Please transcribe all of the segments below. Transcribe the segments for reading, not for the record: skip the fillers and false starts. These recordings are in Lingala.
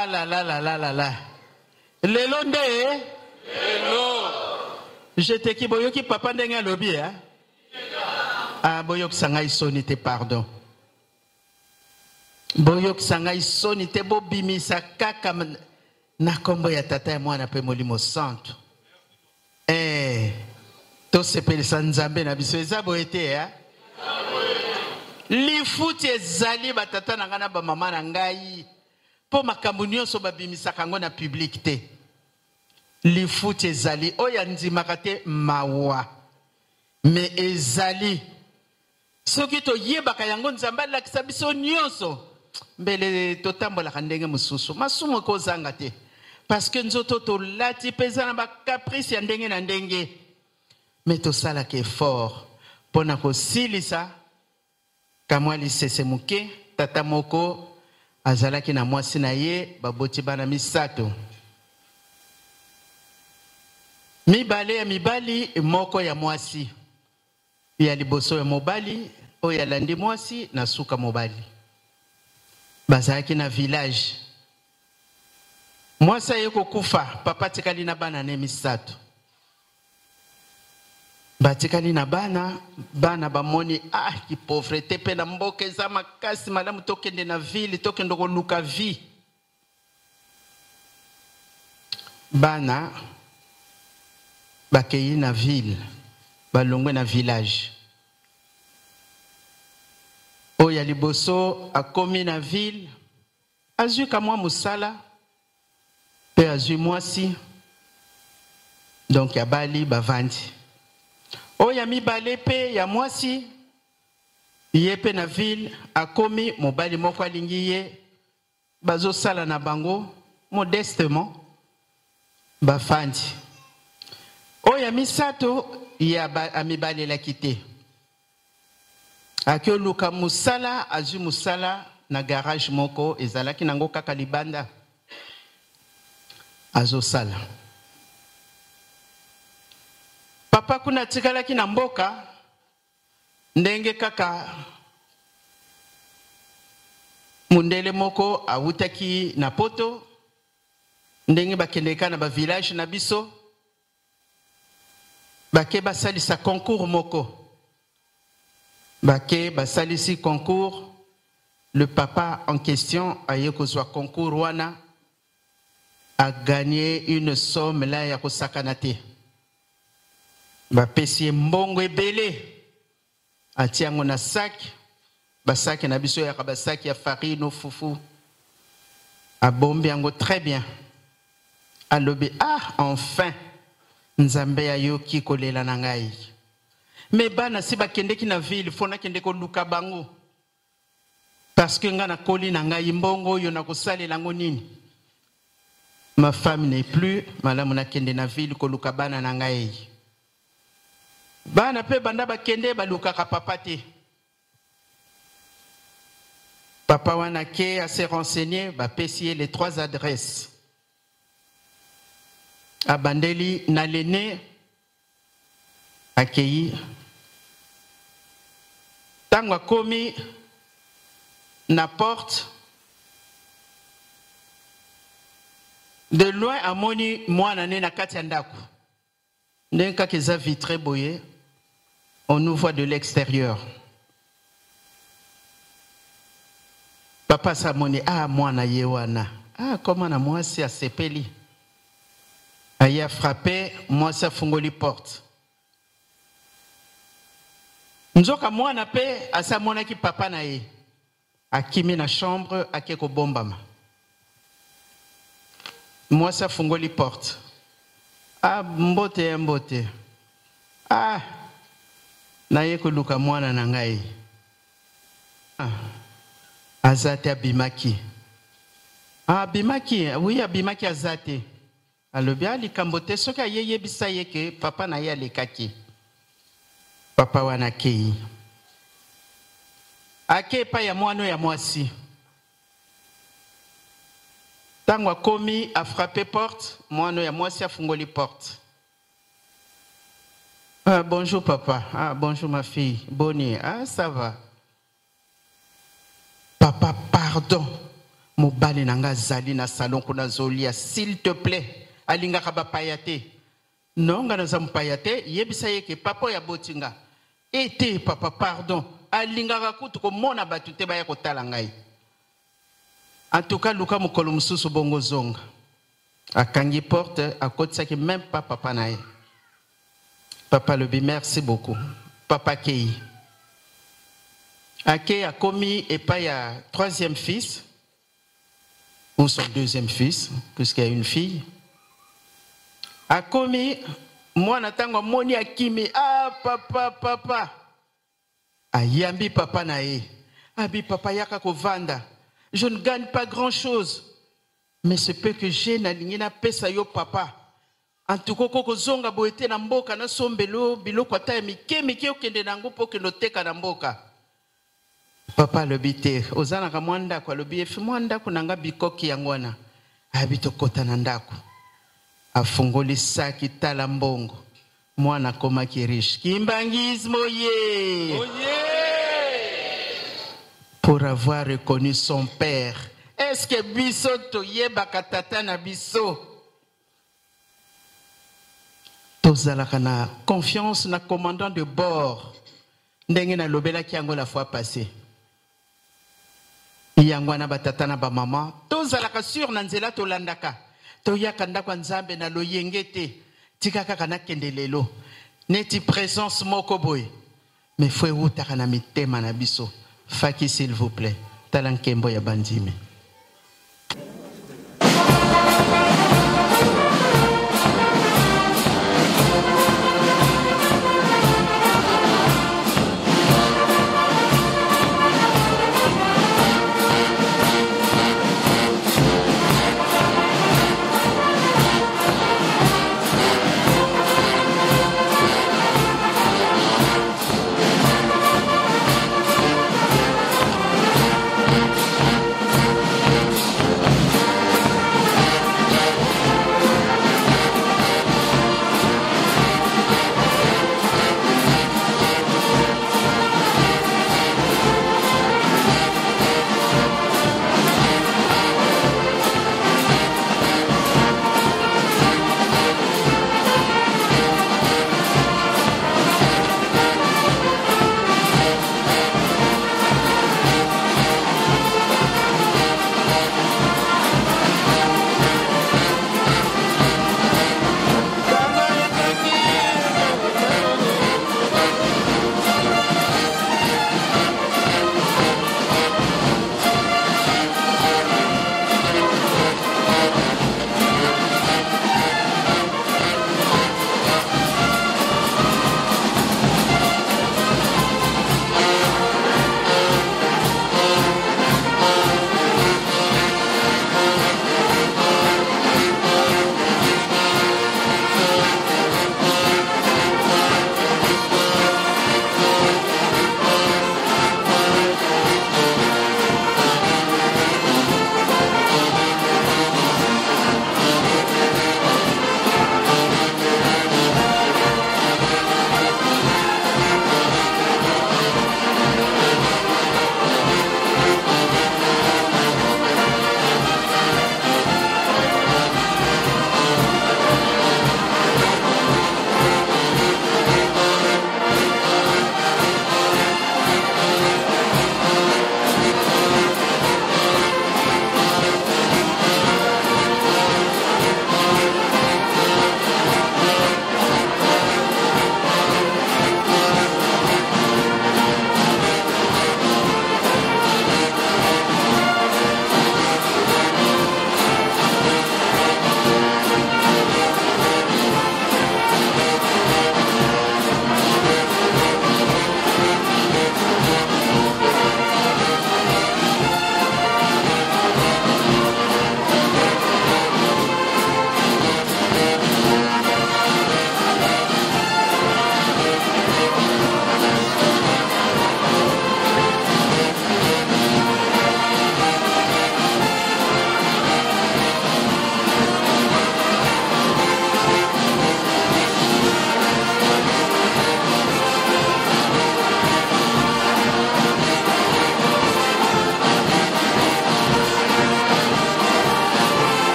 Ah là là là là là là. Lelo nde. Lelo. J'étais qui boyoki papa ndenga lobi hein. Ah boyok sanga isonite pardon. Boyok sanga isonite bo bimisa kaka na kombo ya tata ya mwana pe molimo santo. To sepelisa nzambe na biso eza boyete hein. Lifuti ezali batata na ngana ba mama na ngai po makambo nyonso babimisaka ngo na public te. Lifuti ezali oya ndimaka te mawa me ezali soki toyebaka yango nzambe alakisa biso nyonso mbele totambolaka ndenge mosusu masumu kozanga te parce que nzoto tolati mpe eza na bacaprice ya ndenge na ndenge me tosalaka effort mpona kosilisa kamwa lisese moke tata moko azalaki na mwasi na ye baboti bana misato mibale ya mibali moko ya mwasi ya liboso ya mobali oyo alandi mwasi na suka mobali bazalaki na village mwasi aye kokufa papa tikali na bana ne misato batikali na bana bamoni ki pauvreté pe na mboka eza makasi malamu tokende na ville tokende koluka vie bana bakei na ville balongwe na village oya liboso akomi na ville azwi kamwa musala pe azwi mwasi donc ya bali bavandi oya mibale pe ya mwasi ye pe na ville akomi mobali moko alingi ye bazosala na bango modestement bafandi oya misato ya amibale la kite akio luka musala azwi musala na garage moko ezalaki nango kaka libanda azosala papa kuna tikalaki na mboka ndenge kaka mundele moko awutaki na poto ndenge bakendeka na ba village na biso bake basalisa concours moko bake basalisi concours le papa en question aye kozwa concours wana a gagné une somme là ya kosakana te bapesi mbongo ebele atiango na sac basaki na biso ya basaki ya farine fufu abombi yango très bien alobi enfin nzambe ya yoki kolela na ngai me bana si bakendeki na ville fona kende ko luka bango parce que nga na koli na ngai mbongo yo na kosalela ngo nini ma femme n'est plus malamu na kende na ville ko luka bana na ngai bana pe banda bakende baluka ka papa te papa wana ke a se renseigner bapesi les 3 adresses abandeli na lene akei tango akomi na porte de loin amoni mwana ne na kati ya ndako ndenge kaka eza vitré boye on nous voit de l'extérieur papa samoni mwana ye wana comment na mwasi asepeli aye a frappé mwasi afungoli porte nzoka mwana pe asamonaki papa na ye akimi na chambre ake kobombama mwasi afungoli porte mbote naye koluka mwana na ngai azate abimaki abimaki oui abimaki azate alobi likambo te soki ayeyebisa ye ke papa na ye alekaki papa wana akei ake epai ya mwana ya mwasi tango akomi afrappe porte mwana ya mwasi afungoli porte bonjour papa bonjour ma fille boni ça va papa pardon mobali nanga zali na salon kuna zolia, s'il te plaît, alinga kaba payate. Non, nga naza mpayate, yebisa yeke papa ya botinga. Ete papa, pardon, alinga rakutu ko mona batute baya ko tala ngai. En tout cas, Luka mokolo mususu bongo zonga. Akangi porte, akotisaki même pas papa nae. Papa Lobi, merci beaucoup. Papa Kei. Ake a commis et pas il y a troisième fils, ou son deuxième fils, puisqu'il y a une fille. A commis, moi n'attends moni a kimi, ah papa. A yambi papa nae. Abi papa yaka ko vanda. Je ne gagne pas grand chose. Mais ce peu que j'ai na lingina pesa yo papa. En tout cas, koko zonga boete na mboka na sombelo biloko ata ya mike okende nango po kendo teka na mboka. Papa lobi te ozana mwanda kwa lobi efi mwanda kunanga bikoki yangwana. Habito kota na ndako. Afungoli saki tala mbongo. Mwana koma kirish. Kimbangismo ye. Oh yeah. Pour avoir reconnu son père. Est-ce que biso to yeba katata na biso? Tozalaka na confiance na commandant de bord. Ndenge na lobela ki yango la fois passée. Yango na batata na ba maman. Tozalaka sur na nzela to landaka. Toyaka ndako nzambe na loyengete. Tikaka kana kendelelo. Neti présence moko boy. Mais fwe utaka na mitema na biso. Faki s'il vous plaît. Talankembo ya bandime.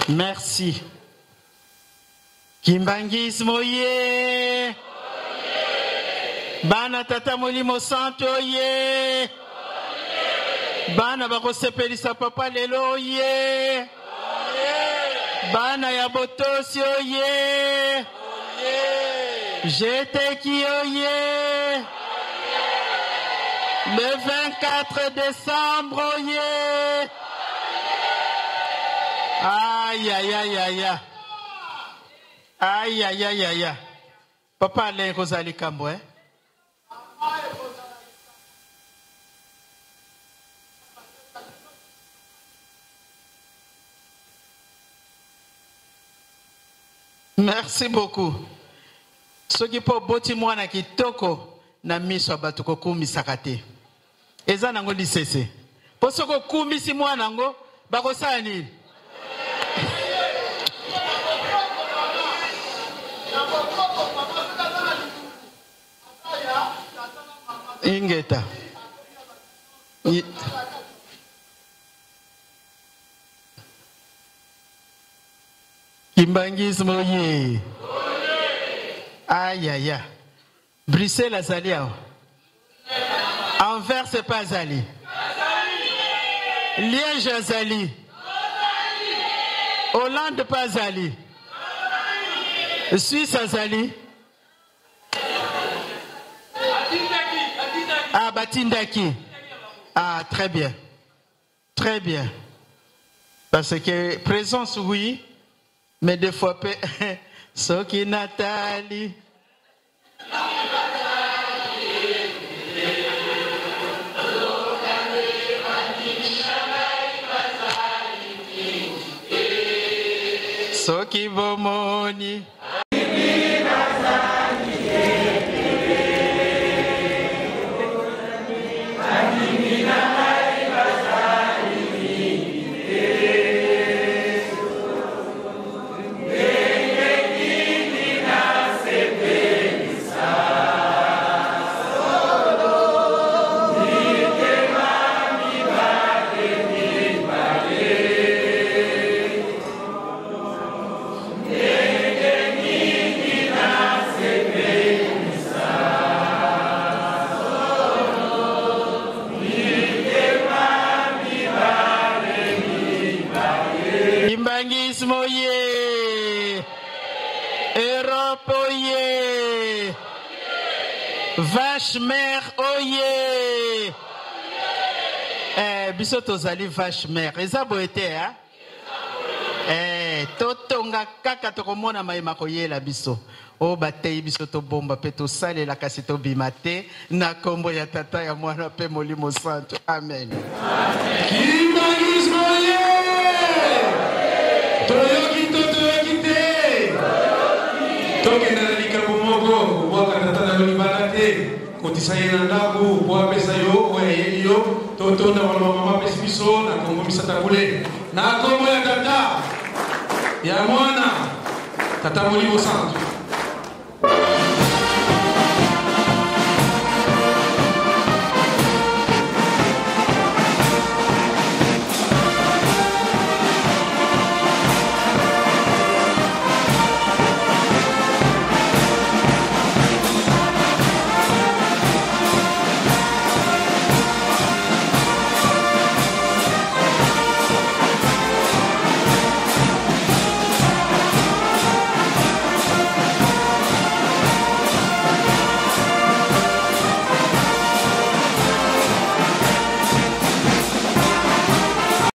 Merci. Kimbangisme oye. Bana tata molimo santo oye. Bana bakosepelisa papa lelo oye. Bana ya botosi oye. Jeteki oye. Le 24 décembre oye. Aïe aïe aïe aïe. Aïe aïe aïe aïe. Papa Alain Rosali Kambo, hein? Merci beaucoup. Ce qui peut boti mwana kitoko na miso batuko kumi sakate. Eza nango disese. Posoko kumi si mwana ngo bakosala nini? Ingeta. Kimbangisme oye. Aïe aïe aïe. Bruxelles azali awa. Anvers c'est pas azali. Liège azali. Hollande pas azali. Suisse azali. Ah, Batindaki. Ah, très bien. Très bien. Parce que présence, oui, mais des fois, Soki Nathalie. Soki Bomoni. Europe oye. Vache mère oye. Biso tozali vache mère. Eza boete hein? Totonga kaka tokomona mayema koyela biso. O batei biso to bomba pe to sale la kasi to bimate na kombo ya tata ya mwana pe molimo santo. Amen. Kimbangisme oye. Toyoki te. Toke na likambo moko mwaka tata na libanate. Kotisaye na ndaku kwa pesa yo oye yo totonda wala mama pesa biso na kombo misata kule. Na kombo ya tata ya mwana tata molimo santo.